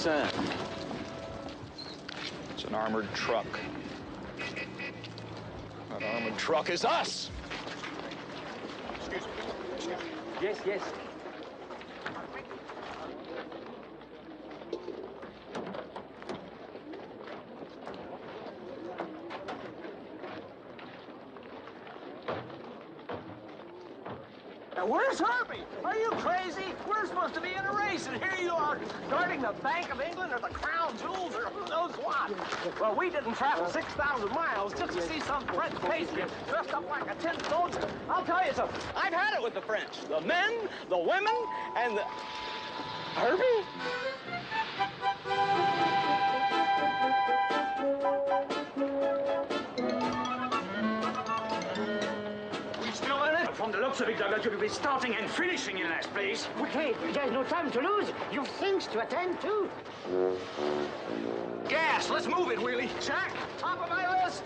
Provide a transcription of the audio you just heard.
sent? It's an armored truck. That armored truck is us! Excuse me. Yes, yes. Now, where's Herbie? Are you crazy? We're supposed to be in a race, and here you are, guarding the Bank of England or the Crown Jewels or who knows what. Well, we didn't travel 6,000 miles just to see some French pastry dressed up like a tin soldier. I'll tell you something. I've had it with the French. The men, the women, and the... Herbie? From the looks of it, Douglas, you'll be starting and finishing in last place. Okay, there's no time to lose. You've things to attend to. Gas! Let's move it, Wheelie! Jack, top of my list.